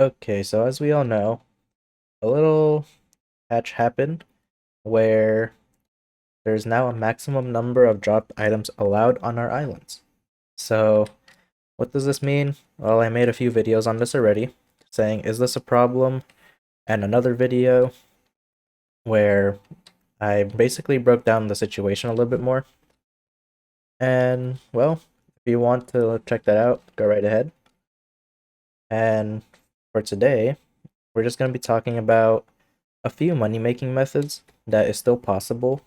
Okay, so as we all know, a little patch happened where there's now a maximum number of dropped items allowed on our islands. So, what does this mean? Well, I made a few videos on this already, saying, is this a problem? And another video where I basically broke down the situation a little bit more. And, well, if you want to check that out, go right ahead. And for today, we're just going to be talking about a few money-making methods that is still possible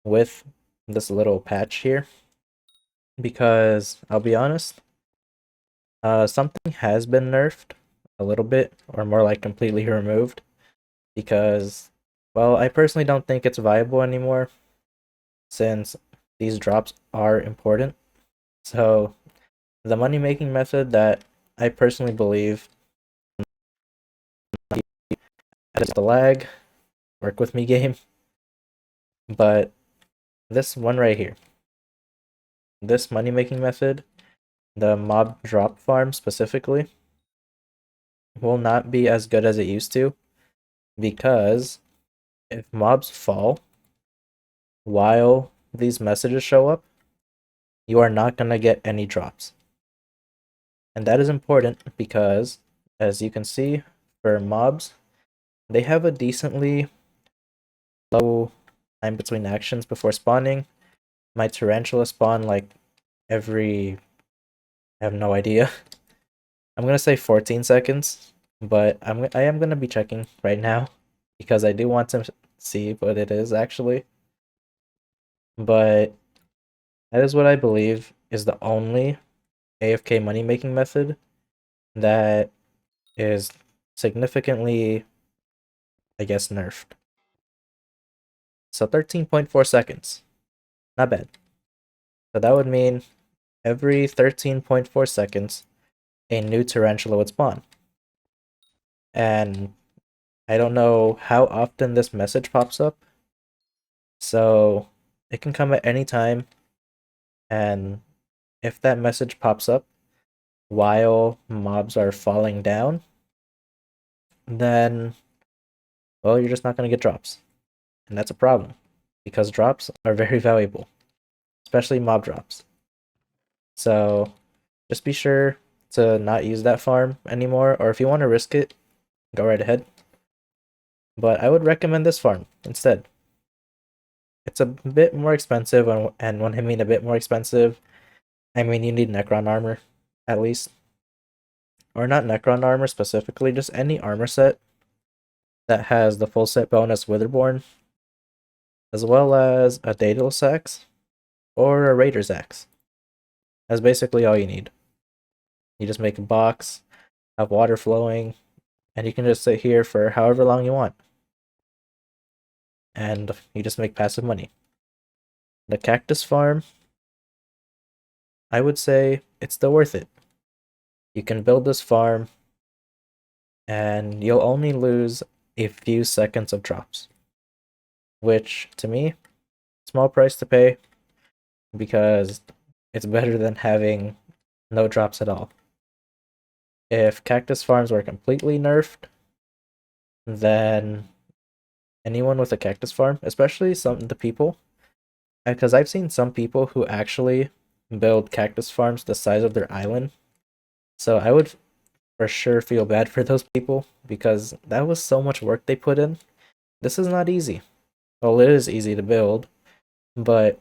with this little patch here. Because, I'll be honest, something has been nerfed a little bit, or more like completely removed. Because, well, I personally don't think it's viable anymore, since these drops are important. So, the money-making method that I personally believe is the lag, work with me game, but this one right here, this money-making method, the mob drop farm specifically, will not be as good as it used to, because if mobs fall while these messages show up, you are not going to get any drops. And that is important because, as you can see, for mobs, they have a decently low time between actions before spawning. My tarantula spawn like every, I have no idea. I'm gonna say 14 seconds, but I am gonna be checking right now because I do want to see what it is actually. But that is what I believe is the only AFK money making method that is significantly, I guess, nerfed. So 13.4 seconds. Not bad. So that would mean every 13.4 seconds, a new tarantula would spawn. And I don't know how often this message pops up. So it can come at any time. And if that message pops up while mobs are falling down, then, well, you're just not going to get drops. And that's a problem because drops are very valuable, especially mob drops. So just be sure to not use that farm anymore, or if you want to risk it, go right ahead. But I would recommend this farm instead. It's a bit more expensive, and when I mean a bit more expensive, I mean you need Necron armor, at least. Or not Necron armor specifically, just any armor set that has the full set bonus Witherborn, as well as a Daedalus axe or a Raider's axe. That's basically all you need. You just make a box, have water flowing, and you can just sit here for however long you want. And you just make passive money. The cactus farm, I would say it's still worth it. You can build this farm, and you'll only lose a few seconds of drops. Which, to me, small price to pay, because it's better than having no drops at all. If cactus farms were completely nerfed, then anyone with a cactus farm, especially the people, because I've seen some people who actually build cactus farms the size of their island. So I would for sure feel bad for those people because that was so much work they put in. This is not easy. Well, it is easy to build, but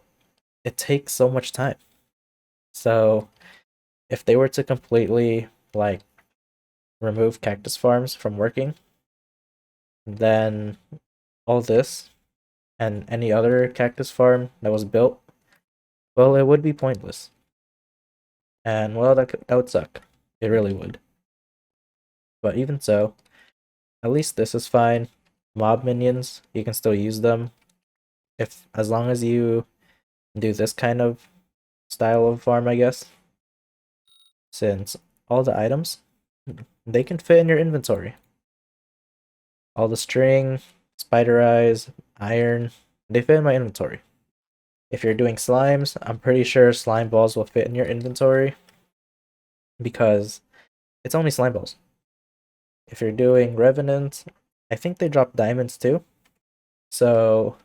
it takes so much time. So if they were to completely like remove cactus farms from working, then all this and any other cactus farm that was built, well, it would be pointless. And well, that would suck. It really would. But even so, at least this is fine. Mob minions, you can still use them if as long as you do this kind of style of farm, I guess. Since all the items, they can fit in your inventory. All the string, spider eyes, iron, they fit in my inventory. If you're doing slimes, I'm pretty sure slime balls will fit in your inventory because it's only slime balls. if you're doing Revenant, I think they drop diamonds too. So,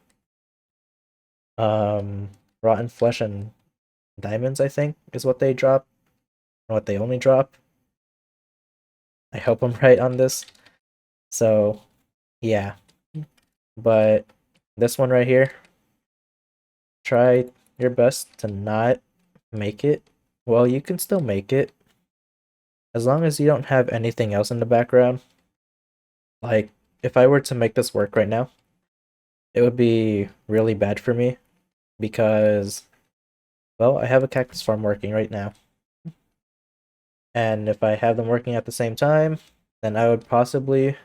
Rotten Flesh and diamonds, I think, is what they drop, what they only drop. I hope I'm right on this. So, yeah. But this one right here, try your best to not make it. Well, you can still make it as long as you don't have anything else in the background. Like, if I were to make this work right now, it would be really bad for me because, well, I have a cactus farm working right now. And if I have them working at the same time, then I would possibly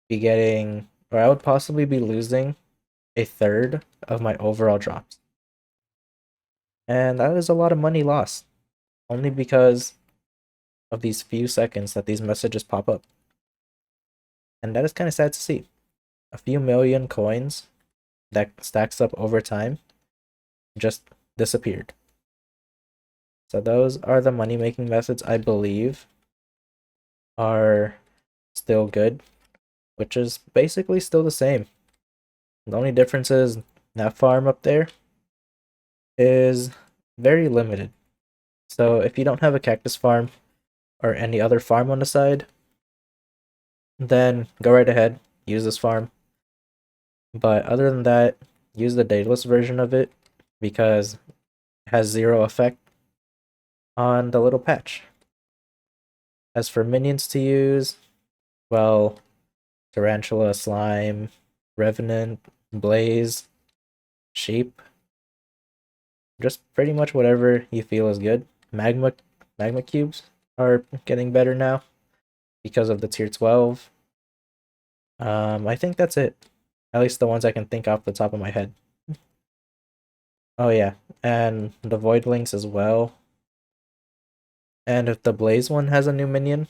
be getting, or I would possibly be losing a third of my overall drops. And that is a lot of money lost, only because of these few seconds that these messages pop up. And that is kind of sad to see. A few million coins that stacks up over time just disappeared. So those are the money-making methods I believe are still good, which is basically still the same. The only difference is that farm up there is very limited. So if you don't have a cactus farm or any other farm on the side, then go right ahead, use this farm. But other than that, use the dataless version of it because it has zero effect on the little patch. As for minions to use, well, Tarantula, Slime, Revenant, Blaze, Sheep, just pretty much whatever you feel is good. Magma cubes are getting better now because of the tier 12. I think that's it. At least the ones I can think off the top of my head. Oh yeah, and the Void Links as well. And if the Blaze one has a new minion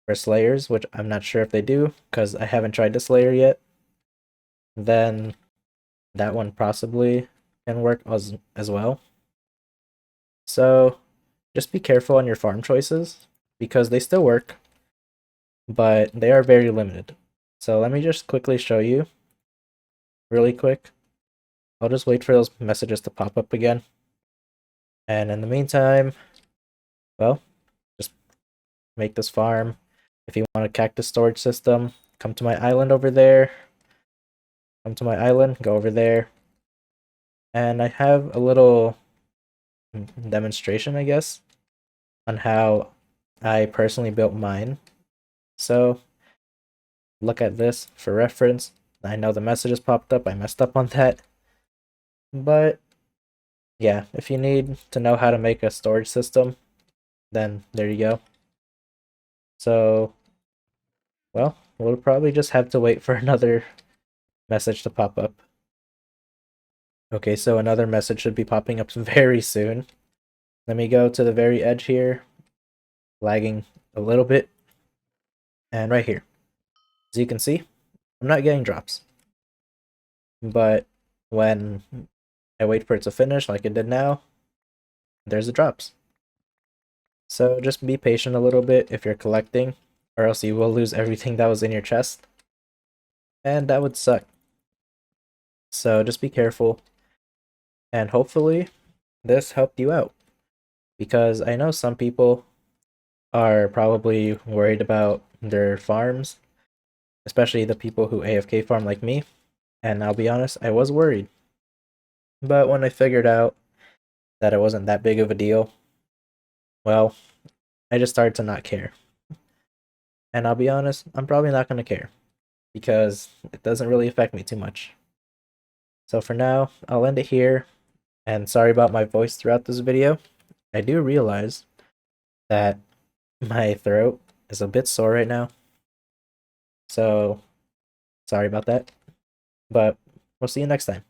for Slayers, which I'm not sure if they do, because I haven't tried the Slayer yet, then that one possibly can work as well. So just be careful on your farm choices, because they still work, but they are very limited. So let me just quickly show you, really quick. I'll just wait for those messages to pop up again. And in the meantime, well, just make this farm. If you want a cactus storage system, come to my island over there. Come to my island, go over there. And I have a little demonstration, I guess, on how I personally built mine. So look at this for reference. I know the messages popped up, I messed up on that. But yeah, if you need to know how to make a storage system, then there you go. So, well, we'll probably just have to wait for another message to pop up. Okay, so another message should be popping up very soon. Let me go to the very edge here, lagging a little bit, and right here. As you can see, I'm not getting drops. But when I wait for it to finish, like it did now, there's the drops. So just be patient a little bit if you're collecting, or else you will lose everything that was in your chest. And that would suck. So just be careful. And hopefully this helped you out. Because I know some people are probably worried about their farms, especially the people who AFK farm like me. And I'll be honest, I was worried. But when I figured out that it wasn't that big of a deal, well, I just started to not care. And I'll be honest, I'm probably not going to care because it doesn't really affect me too much. So for now, I'll end it here. And sorry about my voice throughout this video. I do realize that my throat is a bit sore right now. So sorry about that. But we'll see you next time.